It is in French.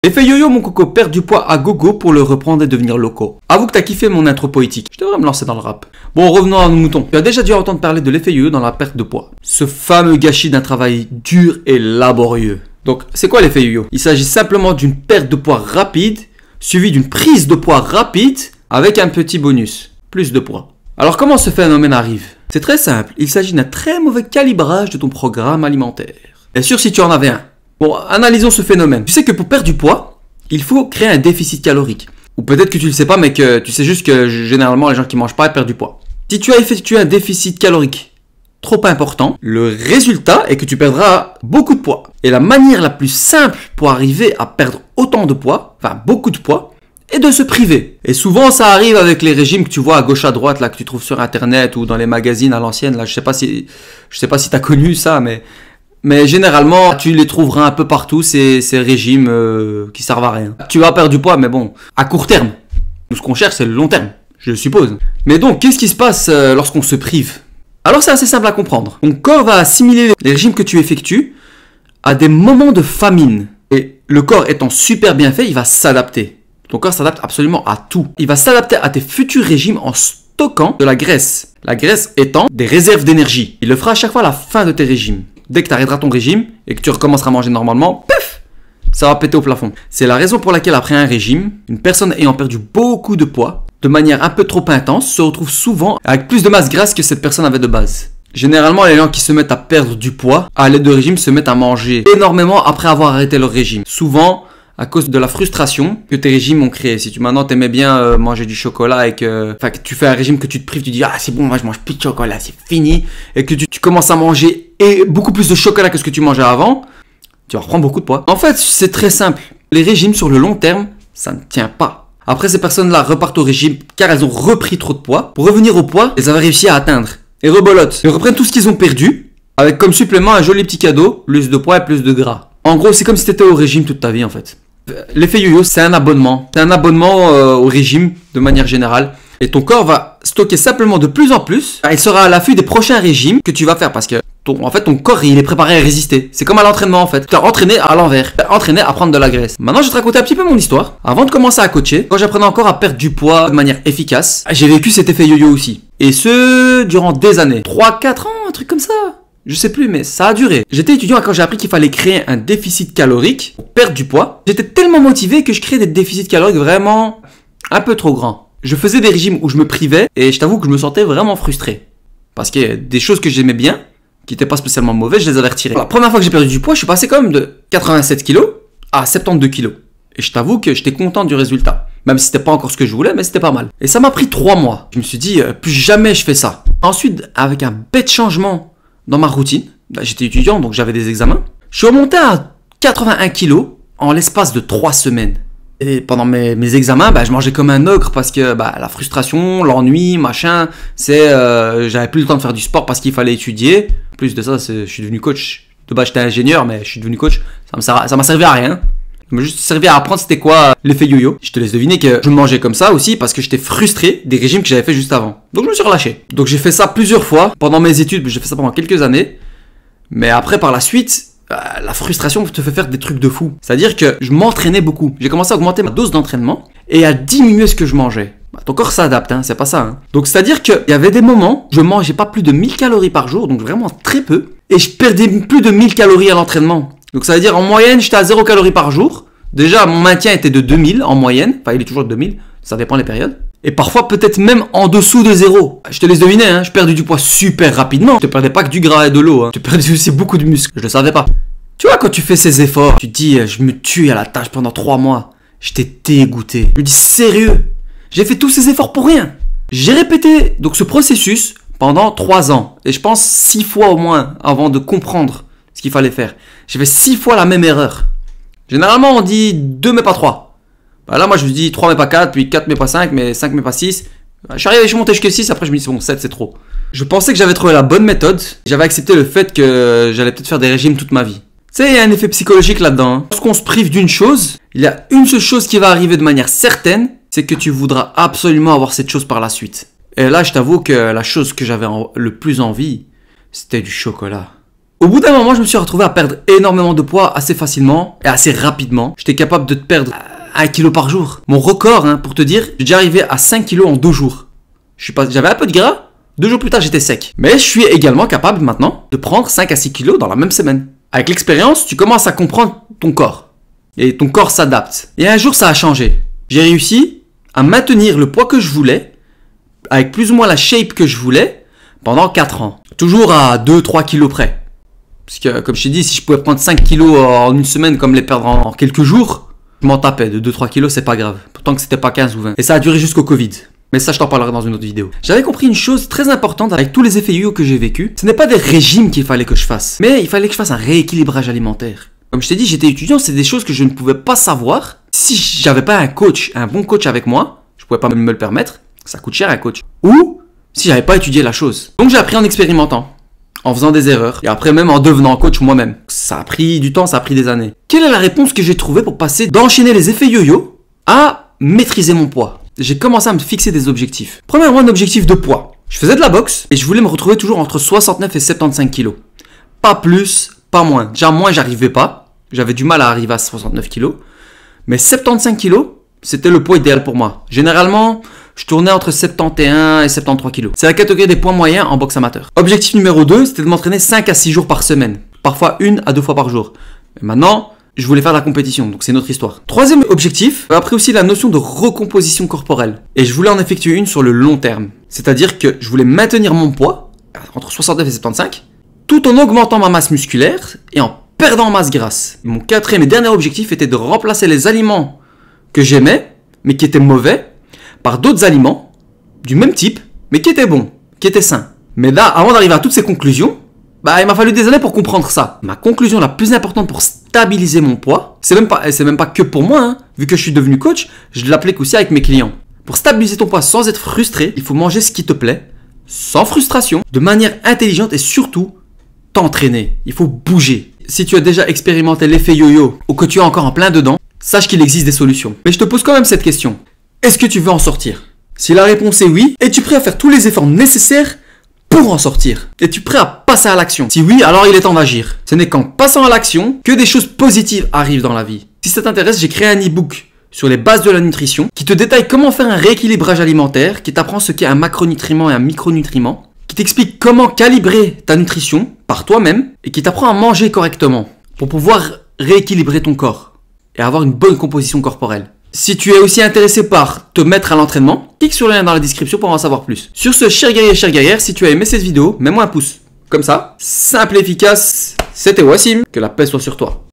L'effet yo-yo mon coco, perd du poids à gogo pour le reprendre et devenir loco. Avoue que t'as kiffé mon intro poétique, je devrais me lancer dans le rap. Bon, revenons à nos moutons. Tu as déjà dû entendre parler de l'effet yo-yo dans la perte de poids. Ce fameux gâchis d'un travail dur et laborieux. Donc, c'est quoi l'effet yo-yo? Il s'agit simplement d'une perte de poids rapide, suivie d'une prise de poids rapide, avec un petit bonus, plus de poids. Alors comment ce phénomène arrive? C'est très simple, il s'agit d'un très mauvais calibrage de ton programme alimentaire. Bien sûr si tu en avais un. Bon, analysons ce phénomène. Tu sais que pour perdre du poids, il faut créer un déficit calorique. Ou peut-être que tu le sais pas, mais que tu sais juste que généralement les gens qui mangent pas perdent du poids. Si tu as effectué un déficit calorique trop important, le résultat est que tu perdras beaucoup de poids. Et la manière la plus simple pour arriver à perdre autant de poids, enfin beaucoup de poids, est de se priver. Et souvent ça arrive avec les régimes que tu vois à gauche à droite, là, que tu trouves sur internet ou dans les magazines à l'ancienne. Là, je sais pas si tu as connu ça, mais généralement, tu les trouveras un peu partout, ces régimes qui servent à rien. Tu vas perdre du poids, mais bon, à court terme. Nous, ce qu'on cherche, c'est le long terme, je suppose. Mais donc, qu'est-ce qui se passe lorsqu'on se prive? Alors, c'est assez simple à comprendre. Ton corps va assimiler les régimes que tu effectues à des moments de famine. Et le corps étant super bien fait, il va s'adapter. Ton corps s'adapte absolument à tout. Il va s'adapter à tes futurs régimes en stockant de la graisse. La graisse étant des réserves d'énergie. Il le fera à chaque fois à la fin de tes régimes. Dès que tu arrêteras ton régime et que tu recommenceras à manger normalement, paf, ça va péter au plafond. C'est la raison pour laquelle après un régime, une personne ayant perdu beaucoup de poids, de manière un peu trop intense, se retrouve souvent avec plus de masse grasse que cette personne avait de base. Généralement, les gens qui se mettent à perdre du poids à l'aide de régime se mettent à manger énormément après avoir arrêté leur régime. Souvent à cause de la frustration que tes régimes ont créé. Si tu maintenant t'aimais bien manger du chocolat et que tu fais un régime que tu te prives, tu dis ah c'est bon, moi je mange plus de chocolat, c'est fini, et que tu commences à manger beaucoup plus de chocolat que ce que tu mangeais avant, tu vas reprendre beaucoup de poids. En fait, c'est très simple. Les régimes sur le long terme, ça ne tient pas. Après, ces personnes-là repartent au régime car elles ont repris trop de poids. Pour revenir au poids, elles avaient réussi à atteindre. Et rebolotent. Ils reprennent tout ce qu'ils ont perdu avec comme supplément un joli petit cadeau, plus de poids et plus de gras. En gros, c'est comme si tu étais au régime toute ta vie en fait. L'effet yo-yo, c'est un abonnement. C'est un abonnement au régime de manière générale. Et ton corps va stocker simplement de plus en plus. Il sera à l'affût des prochains régimes que tu vas faire parce que en fait, ton corps, il est préparé à résister. C'est comme à l'entraînement en fait. Tu as entraîné à l'envers. Tu as entraîné à prendre de la graisse. Maintenant, je vais te raconter un petit peu mon histoire. Avant de commencer à coacher, quand j'apprenais encore à perdre du poids de manière efficace, j'ai vécu cet effet yo-yo aussi. Et ce, durant des années. 3-4 ans, un truc comme ça. Je sais plus, mais ça a duré. J'étais étudiant quand j'ai appris qu'il fallait créer un déficit calorique pour perdre du poids. J'étais tellement motivé que je créais des déficits caloriques vraiment un peu trop grands. Je faisais des régimes où je me privais et je t'avoue que je me sentais vraiment frustré. Parce que des choses que j'aimais bien, qui n'étaient pas spécialement mauvaises, je les avais retirées. La première fois que j'ai perdu du poids, je suis passé quand même de 87 kg à 72 kg. Et je t'avoue que j'étais content du résultat. Même si c'était pas encore ce que je voulais, mais c'était pas mal. Et ça m'a pris 3 mois. Je me suis dit, plus jamais je fais ça. Ensuite, avec un bête changement dans ma routine, j'étais étudiant donc j'avais des examens, je suis remonté à 81 kg en l'espace de 3 semaines. Et pendant mes examens, je mangeais comme un ogre parce que la frustration, l'ennui, machin, j'avais plus le temps de faire du sport parce qu'il fallait étudier. En plus de ça, je suis devenu coach. De base j'étais ingénieur, mais je suis devenu coach. Ça m'a servi à rien. Ça m'a juste servi à apprendre c'était quoi l'effet yo-yo. Je te laisse deviner que je mangeais comme ça aussi parce que j'étais frustré des régimes que j'avais fait juste avant. Donc je me suis relâché. Donc j'ai fait ça plusieurs fois pendant mes études, j'ai fait ça pendant quelques années. Mais après par la suite, la frustration te fait faire des trucs de fou. C'est-à-dire que je m'entraînais beaucoup. J'ai commencé à augmenter ma dose d'entraînement et à diminuer ce que je mangeais. Ton corps s'adapte, c'est pas ça. Donc c'est-à-dire qu'il y avait des moments où je mangeais pas plus de 1000 calories par jour, donc vraiment très peu. Et je perdais plus de 1000 calories à l'entraînement. Donc ça veut dire en moyenne, j'étais à 0 calories par jour. Déjà, mon maintien était de 2000 en moyenne. Enfin, il est toujours de 2000, ça dépend des périodes. Et parfois, peut-être même en dessous de 0. Je te laisse deviner, je perdais du poids super rapidement. Je te perdais pas que du gras et de l'eau. Je perdais aussi beaucoup de muscles. Je le savais pas. Tu vois, quand tu fais ces efforts, tu te dis, je me tue à la tâche pendant 3 mois. J'étais dégoûté. Je me dis, sérieux, j'ai fait tous ces efforts pour rien. J'ai répété donc ce processus pendant 3 ans. Et je pense 6 fois au moins avant de comprendre ce qu'il fallait faire. J'ai fait 6 fois la même erreur. Généralement, on dit 2 mais pas 3. Là, moi, je me dis 3 mais pas 4, puis 4 mais pas 5, mais 5 mais pas 6. Je suis monté jusqu'à 6, après je me dis bon, 7 c'est trop. Je pensais que j'avais trouvé la bonne méthode. J'avais accepté le fait que j'allais peut-être faire des régimes toute ma vie. Tu sais, il y a un effet psychologique là-dedans. Lorsqu'on se prive d'une chose, il y a une seule chose qui va arriver de manière certaine, c'est que tu voudras absolument avoir cette chose par la suite. Et là, je t'avoue que la chose que j'avais le plus envie, c'était du chocolat. Au bout d'un moment, je me suis retrouvé à perdre énormément de poids assez facilement et assez rapidement. J'étais capable de perdre 1 kg par jour. Mon record, hein, pour te dire, j'ai déjà arrivé à 5 kg en 2 jours. J'avais un peu de gras, 2 jours plus tard j'étais sec. Mais je suis également capable maintenant de prendre 5 à 6 kg dans la même semaine. Avec l'expérience, tu commences à comprendre ton corps. Et ton corps s'adapte. Et un jour ça a changé. J'ai réussi à maintenir le poids que je voulais, avec plus ou moins la shape que je voulais, pendant 4 ans. Toujours à 2-3 kg près. Parce que comme je t'ai dit, si je pouvais prendre 5 kg en une semaine comme les perdre en quelques jours, je m'en tapais. De 2-3 kg, c'est pas grave. Pourtant que c'était pas 15 ou 20. Et ça a duré jusqu'au Covid. Mais ça, je t'en parlerai dans une autre vidéo. J'avais compris une chose très importante avec tous les effets yo-yo que j'ai vécu. Ce n'est pas des régimes qu'il fallait que je fasse, mais il fallait que je fasse un rééquilibrage alimentaire. Comme je t'ai dit, j'étais étudiant, c'est des choses que je ne pouvais pas savoir. Si j'avais pas un coach, un bon coach avec moi, je pouvais pas me le permettre. Ça coûte cher un coach. Ou si j'avais pas étudié la chose. Donc j'ai appris en expérimentant, en faisant des erreurs, et après même en devenant coach moi-même. Ça a pris du temps, ça a pris des années. Quelle est la réponse que j'ai trouvée pour passer d'enchaîner les effets yo-yo à maîtriser mon poids? J'ai commencé à me fixer des objectifs. Premièrement, un objectif de poids. Je faisais de la boxe et je voulais me retrouver toujours entre 69 et 75 kilos. Pas plus, pas moins. Déjà, moins, j'arrivais pas. J'avais du mal à arriver à 69 kilos. Mais 75 kilos, c'était le poids idéal pour moi. Généralement, je tournais entre 71 et 73 kilos. C'est la catégorie des poids moyens en boxe amateur. Objectif numéro 2, c'était de m'entraîner 5 à 6 jours par semaine. Parfois 1 à 2 fois par jour. Mais maintenant, je voulais faire de la compétition, donc c'est notre histoire. Troisième objectif, après aussi la notion de recomposition corporelle. Et je voulais en effectuer une sur le long terme. C'est-à-dire que je voulais maintenir mon poids, entre 69 et 75, tout en augmentant ma masse musculaire et en perdant en masse grasse. Mon quatrième et dernier objectif était de remplacer les aliments que j'aimais, mais qui étaient mauvais, par d'autres aliments, du même type, mais qui étaient bons, qui étaient sains. Mais là, avant d'arriver à toutes ces conclusions, il m'a fallu des années pour comprendre ça. Ma conclusion la plus importante pour stabiliser mon poids, c'est même pas que pour moi, hein. Vu que je suis devenu coach, je l'applique aussi avec mes clients. Pour stabiliser ton poids sans être frustré, il faut manger ce qui te plaît, sans frustration, de manière intelligente et surtout, t'entraîner. Il faut bouger. Si tu as déjà expérimenté l'effet yo-yo ou que tu es encore en plein dedans, sache qu'il existe des solutions. Mais je te pose quand même cette question. Est-ce que tu veux en sortir? Si la réponse est oui, es-tu prêt à faire tous les efforts nécessaires pour en sortir? Es-tu prêt à passer à l'action? Si oui, alors il est temps d'agir. Ce n'est qu'en passant à l'action que des choses positives arrivent dans la vie. Si ça t'intéresse, j'ai créé un e-book sur les bases de la nutrition qui te détaille comment faire un rééquilibrage alimentaire, qui t'apprend ce qu'est un macronutriment et un micronutriment, qui t'explique comment calibrer ta nutrition par toi-même et qui t'apprend à manger correctement pour pouvoir rééquilibrer ton corps et avoir une bonne composition corporelle. Si tu es aussi intéressé par te mettre à l'entraînement, clique sur le lien dans la description pour en savoir plus. Sur ce, cher guerrier, chère guerrière, si tu as aimé cette vidéo, mets-moi un pouce. Comme ça, simple et efficace, c'était Wassim, que la paix soit sur toi.